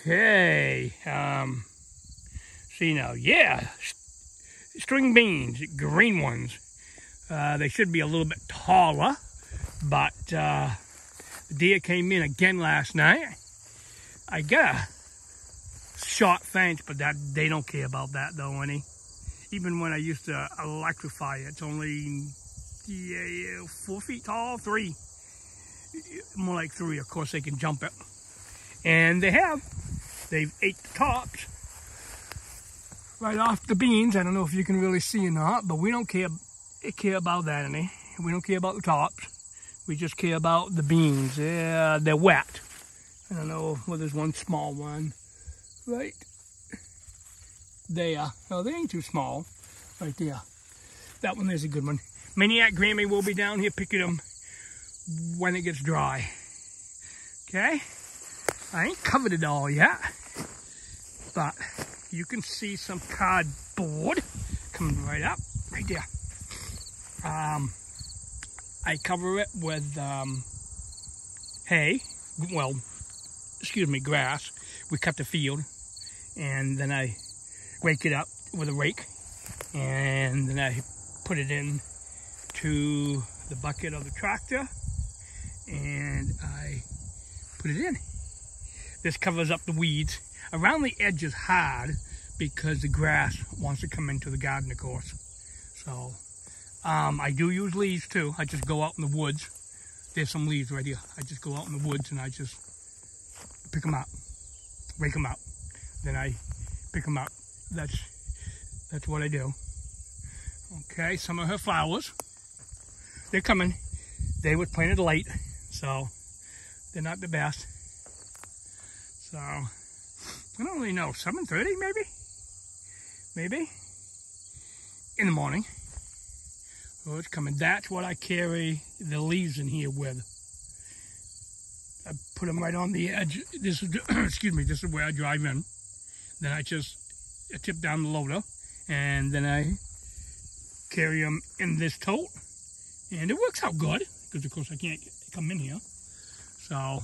Okay. See now, yeah, string beans, green ones. They should be a little bit taller, but the deer came in again last night. I got a short fence, but they don't care about that though any. Even when I used to electrify it, it's only 4 feet tall, 3. More like 3, of course they can jump it. And they've ate the tops right off the beans. I don't know if you can really see or not, but we don't care about that any. We don't care about the tops. We just care about the beans. They're wet. I don't know, well, there's one small one right there. No, they ain't too small. Right there. That one there's a good one. Maniac Grammy will be down here picking them when it gets dry. Okay? I ain't covered it all yet, but you can see some cardboard coming right up, right there. I cover it with hay, well, excuse me, grass. We cut the field, and then I rake it up with a rake, and then I put it in to the bucket of the tractor, and I put it in. This covers up the weeds. Around the edge is hard because the grass wants to come into the garden, of course. So, I do use leaves too. I just go out in the woods. There's some leaves right here. I just go out in the woods and I just pick them up, rake them up. Then I pick them up. That's what I do. Okay, some of her flowers, they're coming. They were planted late, so they're not the best. So, I don't really know, 7:30 maybe? In the morning. Oh, it's coming. That's what I carry the leaves in here with. I put them right on the edge. This is, excuse me, this is where I drive in. Then I tip down the loader, and then I carry them in this tote. And it works out good, because of course I can't come in here. So,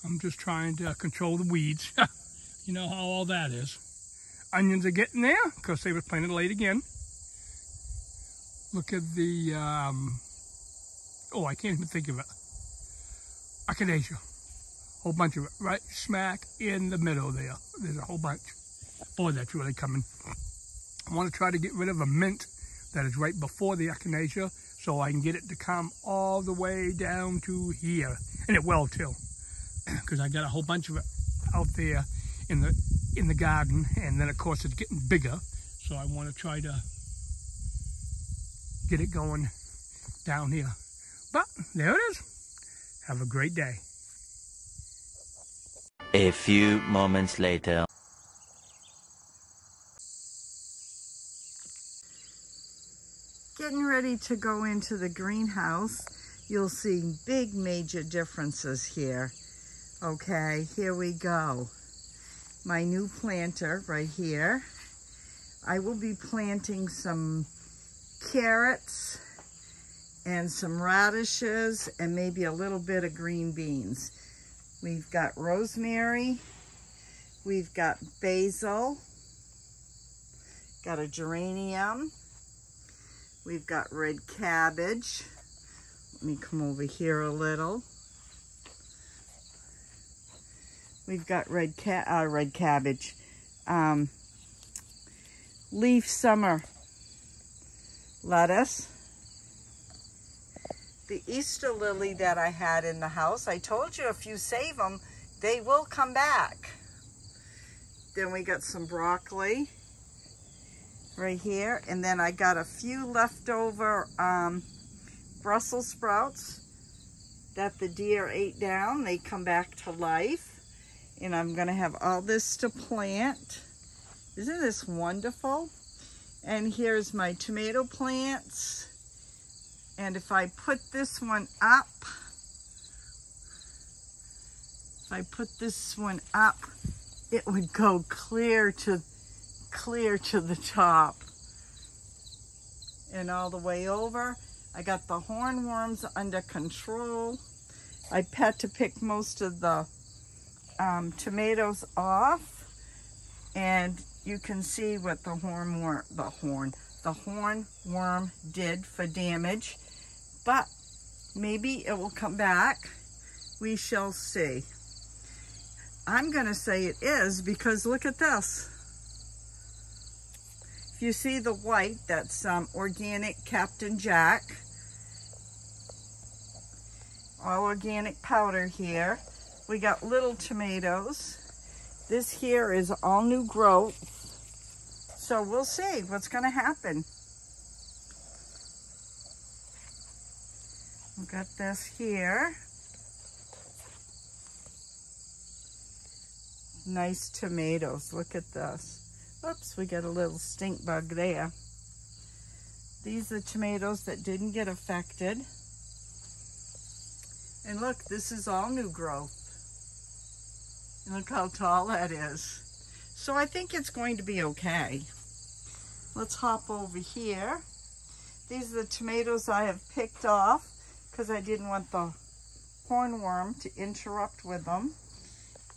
I'm just trying to control the weeds. You know how all that is. Onions are getting there, because they were planted late again. Look at the, oh, I can't even think of it. Echinacea. Whole bunch of it, right smack in the middle there. There's a whole bunch. Boy, that's really coming. I want to try to get rid of a mint that is right before the echinacea, so I can get it to come all the way down to here. And it will too, because I got a whole bunch of it out there in the garden, and then of course it's getting bigger, so I want to try to get it going down here. But there it is. Have a great day. A few moments later. Getting ready to go into the greenhouse. You'll see big major differences here. Okay, here we go. My new planter right here. I will be planting some carrots and some radishes and maybe a little bit of green beans. We've got rosemary, we've got basil, got a geranium, we've got red cabbage. Let me come over here a little. We've got red cabbage, leaf summer lettuce. The Easter lily that I had in the house, I told you if you save them, they will come back. Then we got some broccoli right here. And then I got a few leftover Brussels sprouts that the deer ate down. They come back to life. And I'm gonna have all this to plant. Isn't this wonderful? And here's my tomato plants. And if I put this one up, it would go clear to the top and all the way over. I got the hornworms under control. I had to pick most of the tomatoes off, and you can see what the hornworm did for damage, but maybe it will come back. We shall see. I'm gonna say it is because look at this. If you see the white, that's organic Captain Jack. All organic powder here. We got little tomatoes. This here is all new growth. So we'll see what's gonna happen. We got this here. Nice tomatoes, look at this. Oops, we got a little stink bug there. These are tomatoes that didn't get affected. And look, this is all new growth. And look how tall that is. So I think it's going to be okay. Let's hop over here. These are the tomatoes I have picked off because I didn't want the hornworm to interrupt with them.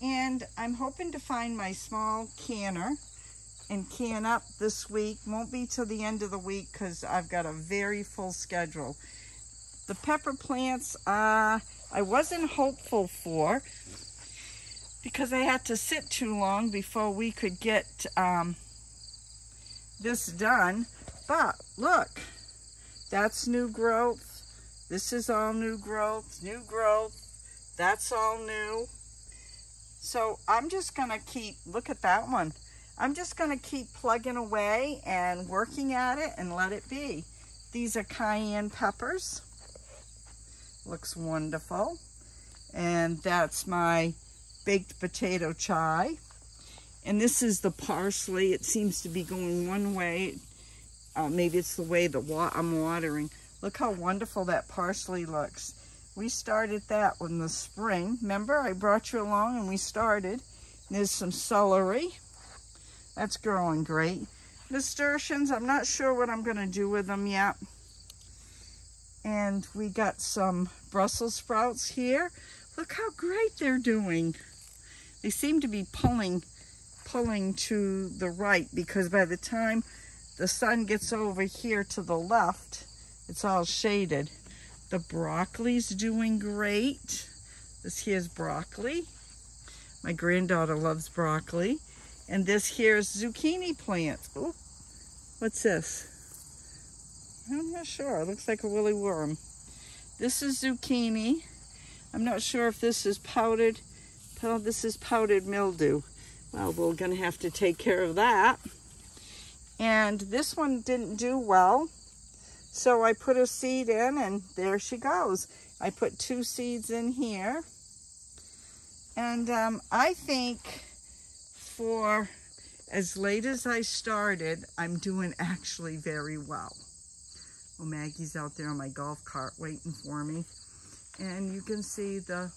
And I'm hoping to find my small canner and can up this week. Won't be till the end of the week because I've got a very full schedule. The pepper plants, I wasn't hopeful for because I had to sit too long before we could get this done. But look, that's new growth. This is all new growth, that's all new. So I'm just gonna keep, look at that one. I'm just gonna keep plugging away and working at it and let it be. These are cayenne peppers. Looks wonderful. And that's my baked potato chai. And this is the parsley. It seems to be going one way. Maybe it's the way I'm watering. Look how wonderful that parsley looks. We started that in the spring. Remember, I brought you along and we started. There's some celery. That's growing great. Nasturtiums, I'm not sure what I'm gonna do with them yet. And we got some Brussels sprouts here. Look how great they're doing. They seem to be pulling to the right because by the time the sun gets over here to the left, it's all shaded. The broccoli's doing great. This here's broccoli. My granddaughter loves broccoli. And this here's zucchini plants. Oh, what's this? I'm not sure. It looks like a woolly worm. This is zucchini. I'm not sure if this is powdered. Oh, this is powdered mildew. Well, we're gonna have to take care of that. And this one didn't do well. So I put a seed in and there she goes. I put 2 seeds in here. And I think for as late as I started, I'm doing actually very well. Well, Maggie's out there on my golf cart waiting for me. And you can see the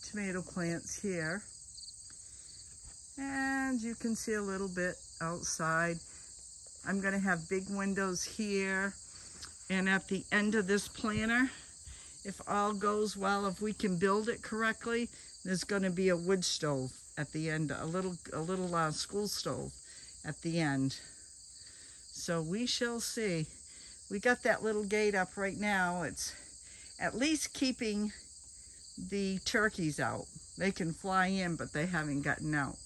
tomato plants here. And you can see a little bit outside. I'm gonna have big windows here. And at the end of this planter, if all goes well, if we can build it correctly, there's gonna be a wood stove at the end, a little school stove at the end. So we shall see. We got that little gate up right now. It's at least keeping the turkeys out. They can fly in, but they haven't gotten out.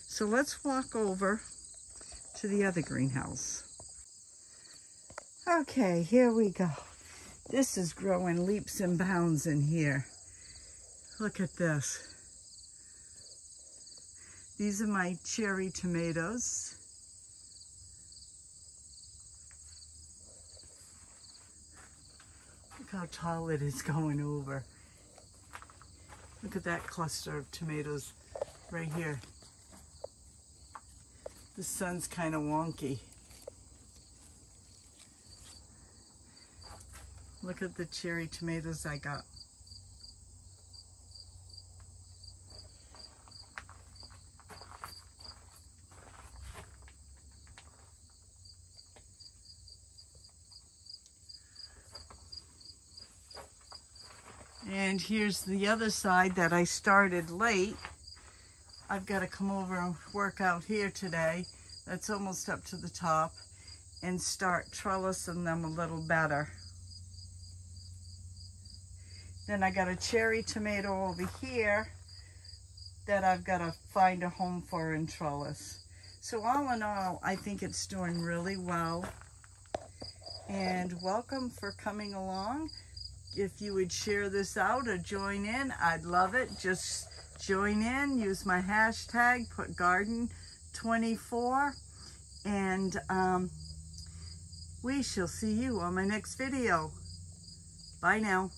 So let's walk over to the other greenhouse. Okay, here we go. This is growing leaps and bounds in here. Look at this. These are my cherry tomatoes. Look how tall it is going over. Look at that cluster of tomatoes right here. The sun's kind of wonky. Look at the cherry tomatoes I got. And here's the other side that I started late. I've got to come over and work out here today. That's almost up to the top, and start trellising them a little better. Then I got a cherry tomato over here that I've got to find a home for and trellis. So all in all, I think it's doing really well. And welcome for coming along. If you would share this out or join in, I'd love it. Just join in, use my hashtag, put garden24, and we shall see you on my next video. Bye now.